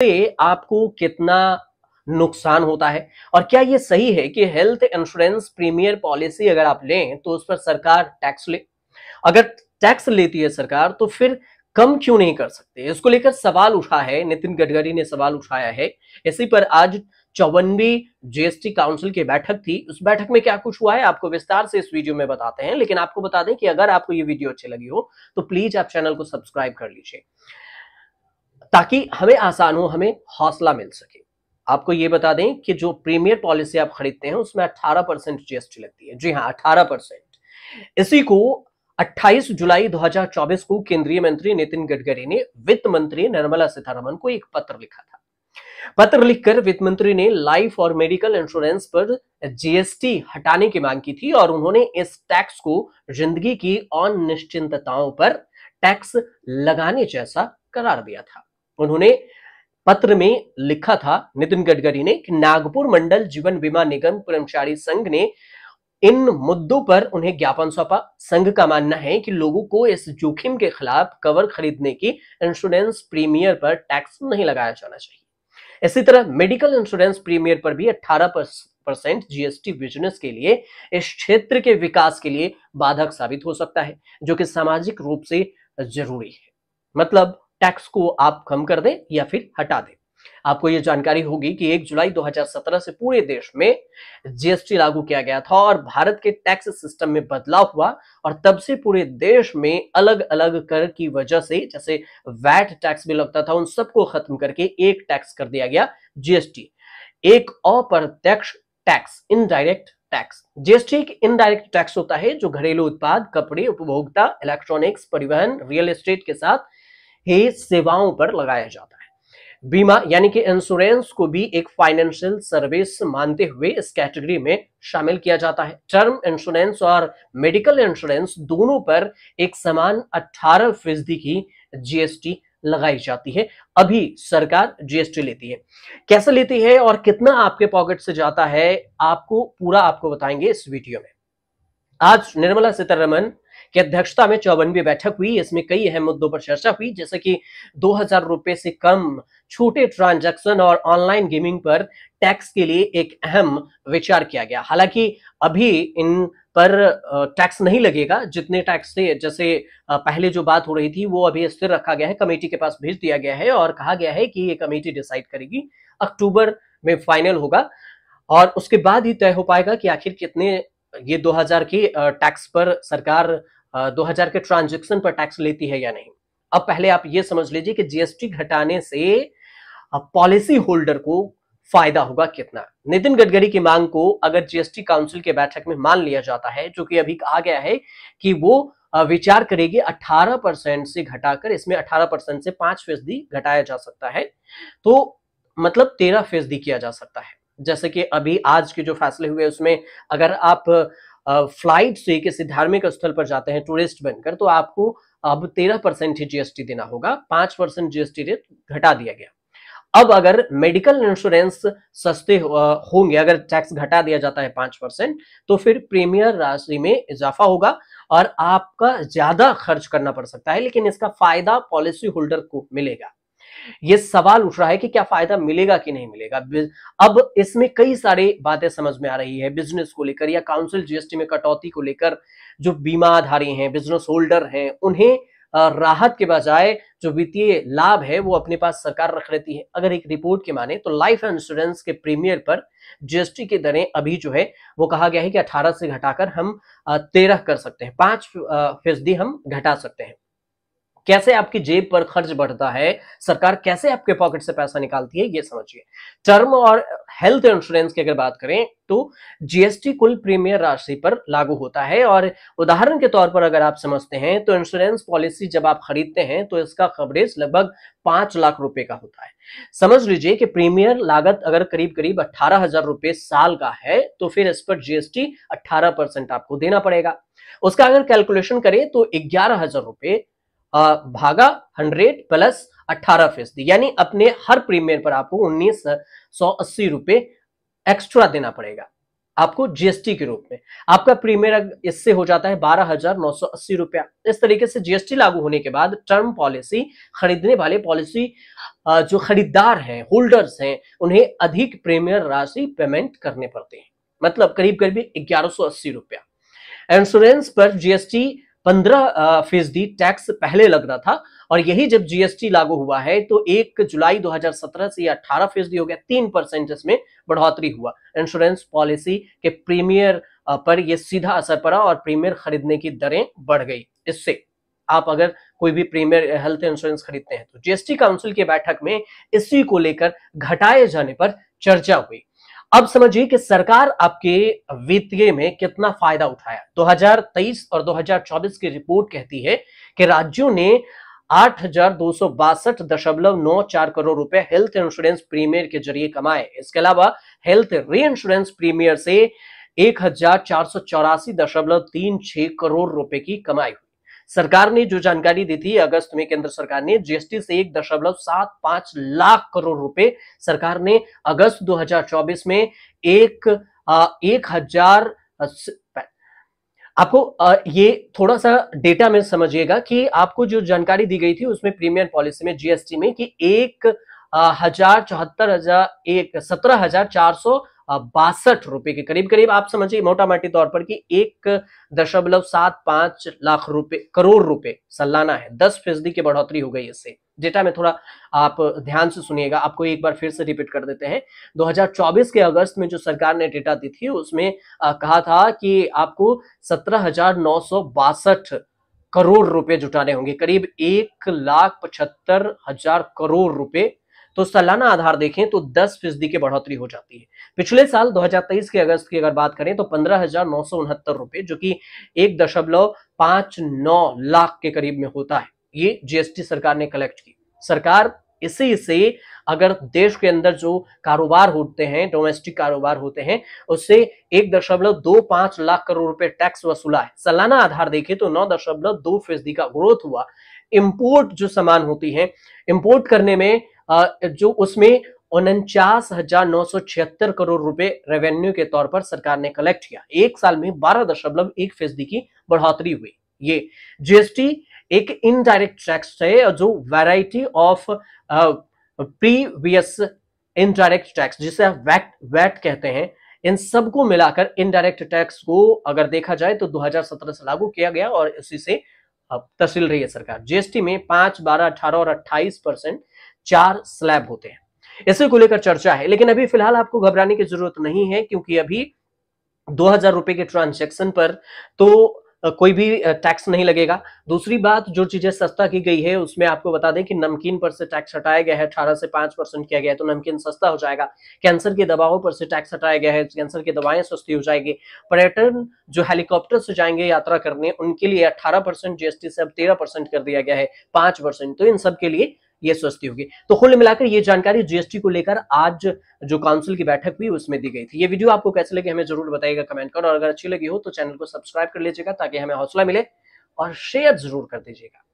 से आपको कितना नुकसान होता है और क्या ये सही है कि हेल्थ इंश्योरेंस प्रीमियर पॉलिसी अगर आप लें तो उस पर सरकार टैक्स ले। अगर टैक्स लेती है सरकार तो फिर कम क्यों नहीं कर सकते? इसको लेकर सवाल उठा है, नितिन गडकरी ने सवाल उठाया है। इसी पर आज 54वीं जीएसटी काउंसिल की बैठक थी। उस बैठक में क्या कुछ हुआ है आपको विस्तार से इस वीडियो में बताते हैं, लेकिन आपको बता दें कि अगर आपको ये वीडियो अच्छी लगी हो तो प्लीज आप चैनल को सब्सक्राइब कर लीजिए ताकि हमें आसान हो, हमें हौसला मिल सके। आपको ये बता दें कि जो प्रीमियर पॉलिसी आप खरीदते हैं उसमें 18% जीएसटी लगती है। जी हाँ, 18%। इसी को 28 जुलाई 2024 को केंद्रीय मंत्री नितिन गडकरी ने वित्त मंत्री निर्मला सीतारमण को एक पत्र लिखा था। पत्र लिखकर वित्त मंत्री ने लाइफ और मेडिकल इंश्योरेंस पर जीएसटी हटाने की मांग की थी और उन्होंने इस टैक्स को जिंदगी की अनिश्चितताओं पर टैक्स लगाने जैसा करार दिया था। उन्होंने पत्र में लिखा था नितिन गडकरी ने कि नागपुर मंडल जीवन बीमा निगम कर्मचारी संघ ने इन मुद्दों पर उन्हें ज्ञापन सौंपा। संघ का मानना है कि लोगों को इस जोखिम के खिलाफ कवर खरीदने की इंश्योरेंस प्रीमियर पर टैक्स नहीं लगाया जाना चाहिए। इसी तरह मेडिकल इंश्योरेंस प्रीमियर पर भी 18% जीएसटी बिजनेस के लिए, इस क्षेत्र के विकास के लिए बाधक साबित हो सकता है, जो कि सामाजिक रूप से जरूरी है। मतलब टैक्स को आप कम कर दें या फिर हटा दें। आपको यह जानकारी होगी कि 1 जुलाई 2017 से पूरे देश में जीएसटी लागू किया गया था और भारत के टैक्स सिस्टम में बदलाव हुआ और तब से पूरे देश में अलग अलग कर की वजह से, जैसे वैट टैक्स भी लगता था, उन सबको खत्म करके एक टैक्स कर दिया गया, जीएसटी। एक अप्रत्यक्ष टैक्स, इनडायरेक्ट टैक्स। जीएसटी एक इनडायरेक्ट टैक्स होता है जो घरेलू उत्पाद, कपड़े, उपभोक्ता, इलेक्ट्रॉनिक्स, परिवहन, रियल एस्टेट के साथ ही सेवाओं पर लगाया जाता है। बीमा यानी कि इंश्योरेंस को भी एक फाइनेंशियल सर्विस मानते हुए इस कैटेगरी में शामिल किया जाता है। टर्म इंश्योरेंस और मेडिकल इंश्योरेंस दोनों पर एक समान 18% की जीएसटी लगाई जाती है। अभी सरकार जीएसटी लेती है। कैसे लेती है और कितना आपके पॉकेट से जाता है, आपको बताएंगे इस वीडियो में। आज निर्मला सीतारमण की अध्यक्षता में 54वीं बैठक हुई। इसमें कई अहम मुद्दों पर चर्चा हुई, जैसे कि 2000 रुपए से कम छोटे ट्रांजैक्शन और ऑनलाइन गेमिंग पर टैक्स के लिए एक अहम विचार किया गया। हालांकि अभी इन पर टैक्स नहीं लगेगा जितने टैक्स थे, जैसे पहले जो बात हो रही थी वो अभी स्थिर रखा गया है, कमेटी के पास भेज दिया गया है और कहा गया है कि ये कमेटी डिसाइड करेगी, अक्टूबर में फाइनल होगा और उसके बाद ही तय हो पाएगा कि आखिर कितने ये 2000 के टैक्स पर सरकार 2000 के ट्रांजैक्शन पर टैक्स लेती है या नहीं। अब पहले आप ये समझ लीजिए कि जीएसटी घटाने से पॉलिसी होल्डर को फायदा होगा कितना। नितिन गडकरी की मांग को अगर जीएसटी काउंसिल के बैठक में मान लिया जाता है, जो कि अभी कहा गया है कि वो विचार करेगी 18% से घटाकर, इसमें 18% से 5% घटाया जा सकता है, तो मतलब 13% किया जा सकता है। जैसे कि अभी आज के जो फैसले हुए उसमें अगर आप फ्लाइट से किसी धार्मिक स्थल पर जाते हैं टूरिस्ट बनकर, तो आपको अब 13% ही जीएसटी देना होगा, 5% जीएसटी रेट घटा दिया गया। अब अगर मेडिकल इंश्योरेंस सस्ते होंगे, अगर टैक्स घटा दिया जाता है 5%, तो फिर प्रीमियर राशि में इजाफा होगा और आपका ज्यादा खर्च करना पड़ सकता है, लेकिन इसका फायदा पॉलिसी होल्डर को मिलेगा। ये सवाल उठ रहा है कि क्या फायदा मिलेगा कि नहीं मिलेगा। अब इसमें कई सारी बातें समझ में आ रही है, बिजनेस को लेकर या काउंसिल जीएसटी में कटौती को लेकर। जो बीमाधारी हैं, बिजनेस होल्डर हैं, उन्हें राहत के बजाय जो वित्तीय लाभ है वो अपने पास सरकार रख लेती है। अगर एक रिपोर्ट के माने तो लाइफ इंश्योरेंस के प्रीमियर पर जीएसटी की दरें अभी जो है वो कहा गया है कि 18 से घटाकर हम 13 कर सकते हैं, 5% हम घटा सकते हैं। कैसे आपकी जेब पर खर्च बढ़ता है, सरकार कैसे आपके पॉकेट से पैसा निकालती है, ये समझिए। टर्म और हेल्थ इंश्योरेंस की अगर बात करें तो जीएसटी कुल प्रीमियर राशि पर लागू होता है और उदाहरण के तौर पर अगर आप समझते हैं तो इंश्योरेंस पॉलिसी जब आप खरीदते हैं तो इसका कवरेज लगभग 5 लाख रुपए का होता है। समझ लीजिए कि प्रीमियर लागत अगर करीब करीब 18,000 रुपए साल का है, तो फिर इस पर जीएसटी 18% आपको देना पड़ेगा। उसका अगर कैलकुलेशन करें तो 11,000 रुपए भागा 100 प्लस 18%, यानी अपने हर प्रीमियर पर आपको 1980 रुपए एक्स्ट्रा देना पड़ेगा। आपको जीएसटी के रूप में। आपका प्रीमियर इससे हो जाता है 12,980 रुपया। इस तरीके से जीएसटी लागू होने के बाद टर्म पॉलिसी खरीदने वाले पॉलिसी जो खरीदार हैं, होल्डर्स हैं, उन्हें अधिक प्रीमियर राशि पेमेंट करने पड़ते हैं, मतलब करीब करीब 1180 रुपया। इंश्योरेंस पर जीएसटी 15% टैक्स पहले लग रहा था, और यही जब जीएसटी लागू हुआ है तो 1 जुलाई 2017 से 18% हो गया, 3% इसमें बढ़ोतरी हुआ। इंश्योरेंस पॉलिसी के प्रीमियर पर यह सीधा असर पड़ा और प्रीमियर खरीदने की दरें बढ़ गई। इससे आप अगर कोई भी प्रीमियर हेल्थ इंश्योरेंस खरीदते हैं तो जीएसटी काउंसिल की बैठक में इसी को लेकर घटाए जाने पर चर्चा हुई। अब समझिए कि सरकार आपके वित्तीय में कितना फायदा उठाया। 2023 और 2024 की रिपोर्ट कहती है कि राज्यों ने 8,262.94 करोड़ रुपए हेल्थ इंश्योरेंस प्रीमियर के जरिए कमाए। इसके अलावा हेल्थ री इंश्योरेंस प्रीमियर से 1,484.36 करोड़ रुपए की कमाई हुई। सरकार ने जो जानकारी दी थी अगस्त में, केंद्र सरकार ने जीएसटी से 1.75 लाख करोड़ रुपए सरकार ने अगस्त 2024 में एक हजार आपको ये थोड़ा सा डेटा में समझिएगा कि आपको जो जानकारी दी गई थी उसमें प्रीमियर पॉलिसी में जीएसटी में कि 17,462 रुपए के करीब करीब आप समझिए मोटा मोटी तौर पर कि 1.75 लाख रुपए करोड़ रुपए सालाना है। 10% की बढ़ोतरी हो गई इससे। डेटा में थोड़ा आप ध्यान से सुनिएगा, आपको एक बार फिर से रिपीट कर देते हैं। 2024 के अगस्त में जो सरकार ने डेटा दी थी उसमें कहा था कि आपको 17,962 करोड़ रुपए जुटाने होंगे, करीब 1,75,000 करोड़ रुपए। तो सालाना आधार देखें तो 10% की बढ़ोतरी हो जाती है। पिछले साल 2023 के अगस्त की अगर बात करें तो 15,969 रुपए, जो कि 1.59 लाख के करीब में होता है, ये जीएसटी सरकार ने कलेक्ट की। सरकार इसी से अगर देश के अंदर जो कारोबार होते हैं, डोमेस्टिक कारोबार होते हैं, उससे 1.25 लाख करोड़ रुपए टैक्स वसूला है। सालाना आधार देखें तो 9.2% का ग्रोथ हुआ। इंपोर्ट जो सामान होती है, इंपोर्ट करने में जो उसमें 49,976 करोड़ रुपए रेवेन्यू के तौर पर सरकार ने कलेक्ट किया। एक साल में 12.1% की बढ़ोतरी हुई। ये जीएसटी एक इनडायरेक्ट टैक्स है जो variety of previous indirect tax, जिसे आप वैट कहते हैं, इन सबको मिलाकर इनडायरेक्ट टैक्स को अगर देखा जाए तो 2017 से लागू किया गया और इसी से तहसील रही है सरकार। जीएसटी में 5, 12, 18 और 28% 4 स्लैब होते हैं। इसी को लेकर चर्चा है, लेकिन अभी फिलहाल आपको घबराने की जरूरत नहीं है, क्योंकि अभी 2,000 रुपए के ट्रांजैक्शन पर तो कोई भी टैक्स नहीं लगेगा। दूसरी बात, जो चीजें सस्ता की गई है उसमें आपको बता दें कि नमकीन पर से टैक्स हटाया गया है, 18 से 5% किया गया है, तो नमकीन सस्ता हो जाएगा। कैंसर की दवाओं पर से टैक्स हटाया गया है, कैंसर की दवाएं सस्ती हो जाएगी। पर्यटन जो हेलीकॉप्टर से जाएंगे यात्रा करने, उनके लिए 18% जीएसटी से अब 13% कर दिया गया है, 5%, तो इन सब के लिए ये सस्ती होगी। तो कुल मिलाकर ये जानकारी जीएसटी को लेकर आज जो काउंसिल की बैठक हुई उसमें दी गई थी। ये वीडियो आपको कैसे लगी हमें जरूर बताइएगा कमेंट कर, और अगर अच्छी लगी हो तो चैनल को सब्सक्राइब कर लीजिएगा ताकि हमें हौसला मिले, और शेयर जरूर कर दीजिएगा।